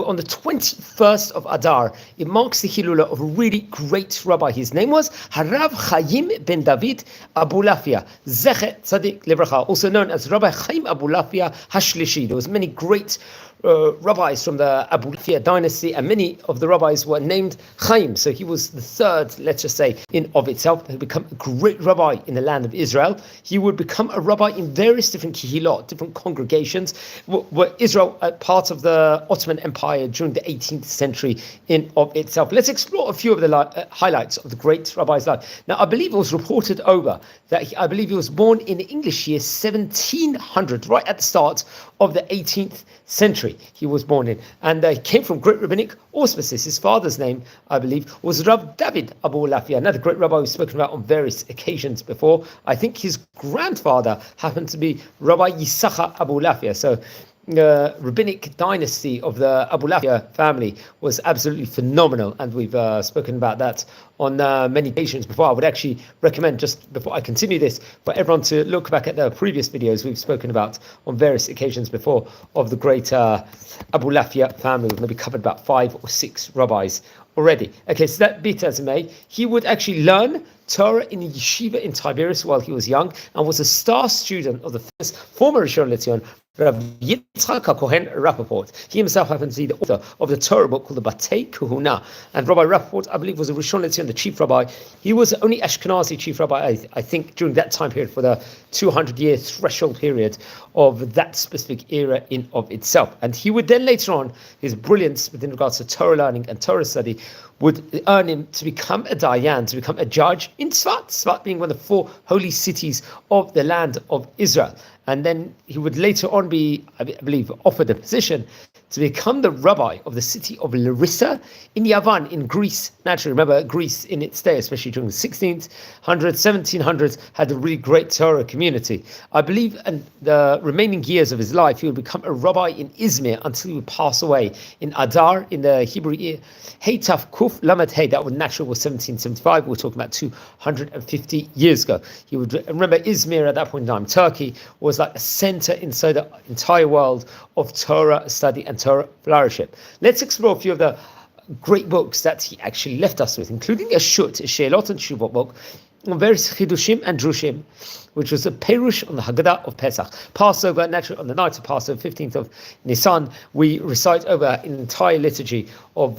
on the 21st of Adar, it marks the Hilula of a really great rabbi. His name was Rabbi Chaim ben David Abulafia, Zecher Tzadik Livracha, also known as Rabbi Chaim Abulafia Hashlishi. There was many great rabbis from the Abulafia dynasty, and many of the rabbis were named Chaim. So he was the third, let's just say, in of itself. He would become a great rabbi in the land of Israel. He would become a rabbi in various different kahilot, different congregations. Were Israel part of the Ottoman Empire during the 18th century in of itself? Let's explore a few of the highlights of the great rabbi's life. Now, I believe it was reported over that I believe he was born in the English year 1700, right at the start of the 18th century. He was born in, and he came from great rabbinic auspices. His father's name, I believe, was Rabbi David Abulafia, another great rabbi we've spoken about on various occasions before. I think his grandfather happened to be Rabbi Yisachar Abulafia. So rabbinic dynasty of the Abulafia family was absolutely phenomenal, and we've spoken about that on many occasions before. I would actually recommend, just before I continue this, for everyone to look back at the previous videos we've spoken about on various occasions before of the great Abulafia family. We've maybe covered about 5 or 6 rabbis already. Okay, so that be it as it may, he would actually learn Torah in a yeshiva in Tiberias while he was young, and was a star student of the famous former Rishon LeZion, Rabbi Yitzchak HaKohen Rappaport. He himself happens to be the author of the Torah book called the Batei Kahuna. And Rabbi Rappaport, I believe, was a Rishon LeZion, the chief rabbi. He was the only Ashkenazi chief rabbi, I think, during that time period, for the 200-year threshold period of that specific era in of itself. And he would then later on, his brilliance within regards to Torah learning and Torah study would earn him to become a dayan, to become a judge in Tzfat, Tzfat being one of the 4 holy cities of the land of Israel. And then he would later on be, I believe, offered a position to become the rabbi of the city of Larissa in Yavan, in Greece. Naturally, remember, Greece in its day, especially during the 1600s, 1700s, had a really great Torah community. I believe in the remaining years of his life, he would become a rabbi in Izmir until he would pass away in Adar, in the Hebrew year, Hey Taf Kuf Lamed Hey. That would naturally was 1775. We're talking about 250 years ago. He would remember Izmir at that point in time. Turkey was like a center inside the entire world of Torah study and Torah flourishing. Let's explore a few of the great books that he actually left us with, including a Sheilot and Shuvot book on various Chidushim and Drushim, which was a Perush on the Haggadah of Pesach. Passover, naturally on the night of Passover, 15th of Nisan, we recite over an entire liturgy of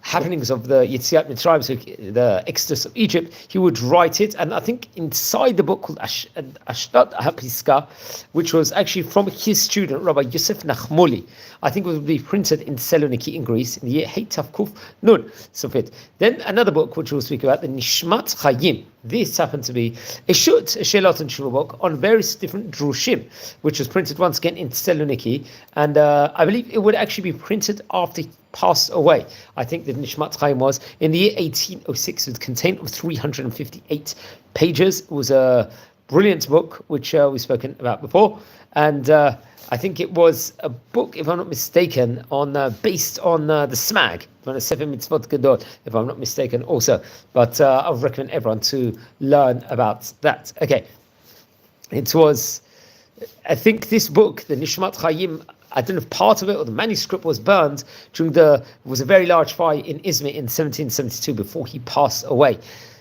happenings of the Yetziat Mitzrayim, so the Exodus of Egypt. He would write it, and I think inside the book called Ashtat HaPiska, which was actually from his student, Rabbi Yosef Nachmoli. I think it would be printed in Saloniki in Greece in the year Hey Tav Kuf Nun Sofit. Then another book which we'll speak about, the Nishmat Chayim. This happened to be a Sheilot and Shuvah book on various different drushim, which was printed once again in Saloniki, and I believe it would actually be printed after he passed away. I think the Nishmat Chaim was in the year 1806. It contained of 358 pages. It was a brilliant book, which we've spoken about before, and I think it was a book, if I'm not mistaken, on based on the Smag, on a Sefer Mitzvot Gadol, if I'm not mistaken, also. But I would recommend everyone to learn about that. Okay, it was, I think this book, the Nishmat Chayim, I don't know if part of it or the manuscript was burned during it was a very large fire in Izmir in 1772 before he passed away.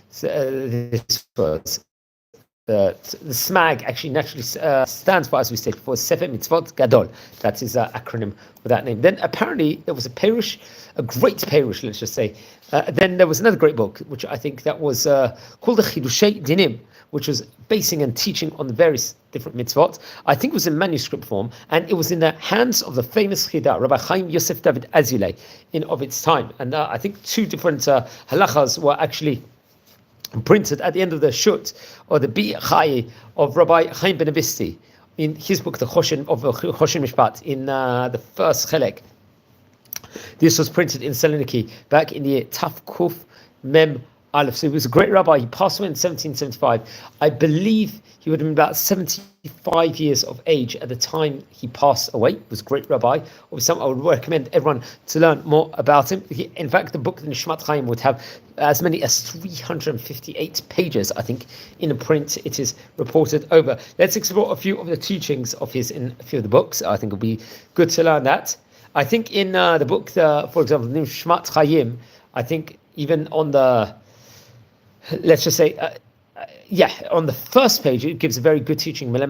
So, this was the SMAG actually naturally stands for, as we said before, Sefer Mitzvot Gadol. That's his acronym for that name. Then apparently there was a Perush, a great Perush, let's just say. Then there was another great book, which I think that was called the Chidushei Dinim, which was basing and teaching on the various different mitzvot. I think it was in manuscript form, and it was in the hands of the famous Chida, Rabbi Chaim Yosef David Azulay, in of its time. And I think 2 different halachas were actually printed at the end of the Shut, or the Bi Chai of Rabbi Chaim Ben Abisti, in his book, the Choshen Mishpat, in the first Chelek. This was printed in Saloniki back in the year Taf Kuf Mem Aleph. So he was a great rabbi. He passed away in 1775. I believe he would have been about 75 years of age at the time he passed away. He was a great rabbi. Obviously, I would recommend everyone to learn more about him. In fact, the book, the Nishmat Chaim, would have as many as 358 pages, I think, in a print. It is reported over. Let's explore a few of the teachings of his in a few of the books. I think it'll be good to learn that. I think in the book, for example, Nishmat Chaim, I think even on the, let's just say, on the first page, it gives a very good teaching. Another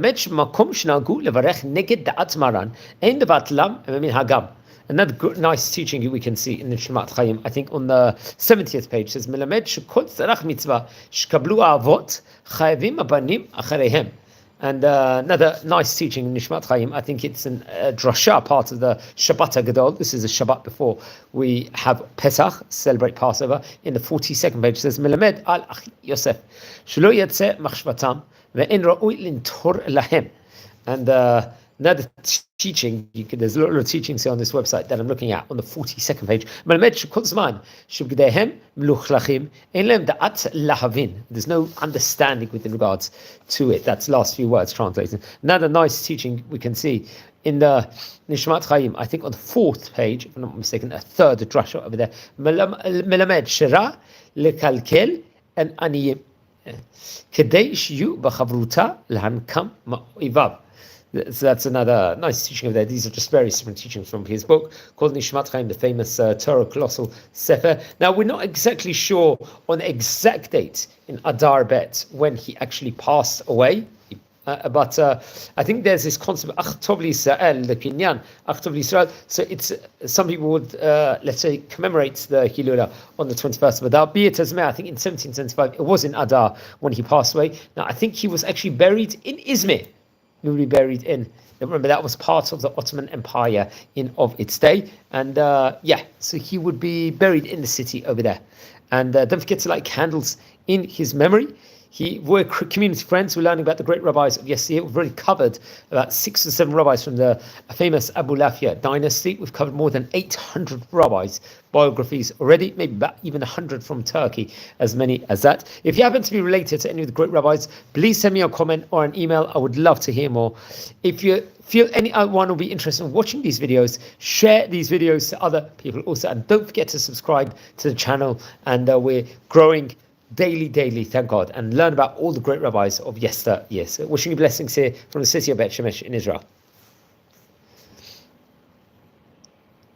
nice teaching we can see in the Nishmat Chaim. I think on the 70th page, says, Melamed shekol tzarach mitzvah shkablu avot chayavim abanim achareihem. And another nice teaching in Nishmat Chaim, I think it's a drasha part of the Shabbat HaGadol. This is a Shabbat before we have Pesach, celebrate Passover. In the 42nd page, it says, Melamed al Achi Yosef, shelo yatzeh machshvatam, ve'en ra'ui lintor lahem. And another teaching, there's a lot of teachings here on this website that I'm looking at on the 42nd page. There's no understanding with regards to it. That's the last few words translated. Another nice teaching we can see in the Nishmat Chaim, I think on the 4th page, if I'm not mistaken, a third drasha over there. Melamed shera lekalkel and aniyim kedei shiyu b'chavruta lahankam ma'ivav. So that's another nice teaching of there. These are just various different teachings from his book called Nishmat Chaim, the famous Torah Colossal Sefer. Now, we're not exactly sure on the exact date in Adar Bet when he actually passed away. But I think there's this concept of Ach Tov L'Yisrael, the Kinyan, Ach Tov L'Yisrael. So it's some people would, let's say, commemorate the Hilula on the 21st of Adar. Be it as may, I think in 1775, it was in Adar when he passed away. Now, I think he was actually buried in Izmir. He will be buried in. Remember, that was part of the Ottoman Empire of its day. And so he would be buried in the city over there. And don't forget to light candles in his memory. We're community friends. We're learning about the great rabbis of yesteryear. We've already covered about 6 or 7 rabbis from the famous Abulafia dynasty. We've covered more than 800 rabbis' biographies already, maybe about even 100 from Turkey, as many as that. If you happen to be related to any of the great rabbis, please send me a comment or an email. I would love to hear more. If you feel anyone will be interested in watching these videos, share these videos to other people also. And don't forget to subscribe to the channel. And we're growing daily, thank God, and learn about all the great rabbis of yesteryear. So wishing you blessings here from the city of Bet Shemesh in Israel.